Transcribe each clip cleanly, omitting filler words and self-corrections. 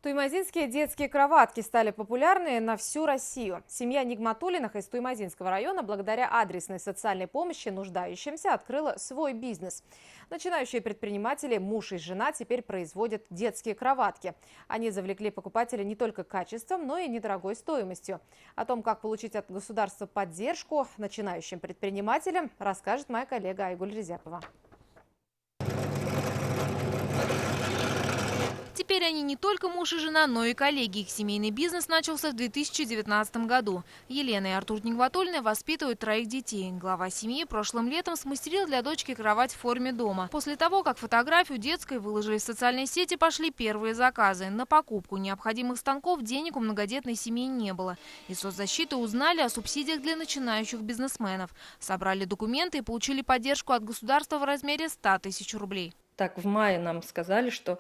Туймазинские детские кроватки стали популярны на всю Россию. Семья Нигматуллиных из Туймазинского района благодаря адресной социальной помощи нуждающимся открыла свой бизнес. Начинающие предприниматели, муж и жена, теперь производят детские кроватки. Они завлекли покупателя не только качеством, но и недорогой стоимостью. О том, как получить от государства поддержку начинающим предпринимателям, расскажет моя коллега Айгуль Резяпова. Теперь они не только муж и жена, но и коллеги. Их семейный бизнес начался в 2019 году. Елена и Артур Нигматуллины воспитывают 3 детей. Глава семьи прошлым летом смастерил для дочки кровать в форме дома. После того, как фотографию детской выложили в социальные сети, пошли первые заказы. На покупку необходимых станков денег у многодетной семьи не было. Из соцзащиты узнали о субсидиях для начинающих бизнесменов. Собрали документы и получили поддержку от государства в размере 100 тысяч рублей. Так, в мае нам сказали, что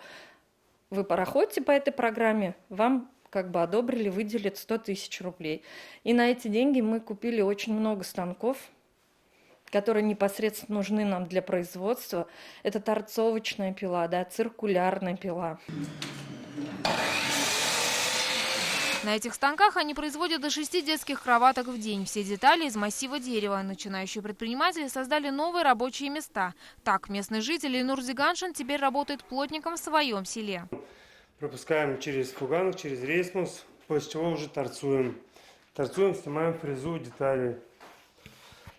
вы проходите по этой программе, вам одобрили, выделят 100 тысяч рублей. И на эти деньги мы купили очень много станков, которые непосредственно нужны нам для производства. Это торцовочная пила, циркулярная пила. На этих станках они производят до 6 детских кроваток в день. Все детали из массива дерева. Начинающие предприниматели создали новые рабочие места. Так, местный житель Ильнур Зиганшин теперь работает плотником в своем селе. Пропускаем через фуганок, через рейсмус, после чего уже торцуем. Торцуем, снимаем фрезу, детали.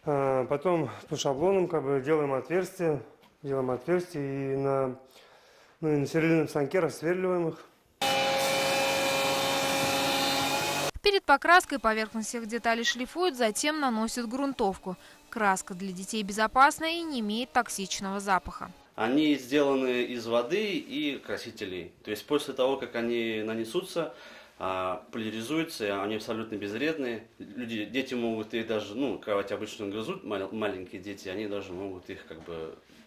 Потом по шаблонам делаем отверстия и на сверлильном станке рассверливаем их. Перед покраской поверхность всех деталей шлифуют, затем наносят грунтовку. Краска для детей безопасная и не имеет токсичного запаха. Они сделаны из воды и красителей. То есть после того, как они нанесутся, поляризуются, они абсолютно безвредные. Дети могут их даже, кровать обычно грызут, маленькие дети, они даже могут их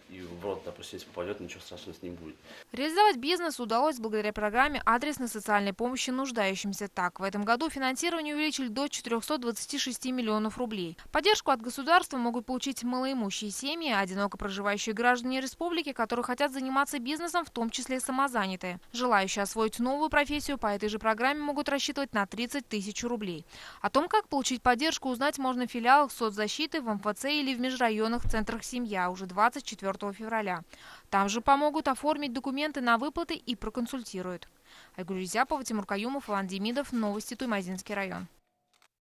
и в рот, допустим, если попадет, ничего страшного с ним будет. Реализовать бизнес удалось благодаря программе адресной социальной помощи нуждающимся. Так, в этом году финансирование увеличили до 426 миллионов рублей. Поддержку от государства могут получить малоимущие семьи, одиноко проживающие граждане республики, которые хотят заниматься бизнесом, в том числе самозанятые. Желающие освоить новую профессию по этой же программе могут рассчитывать на 30 тысяч рублей. О том, как получить поддержку, узнать можно в филиалах соцзащиты, в МФЦ или в межрайонных центрах «Семья» уже 24 февраля. Там же помогут оформить документы на выплаты и проконсультируют. Айгуль Резяпова, Тимур Каюмов, Иван Демидов. Новости, Туймазинский район.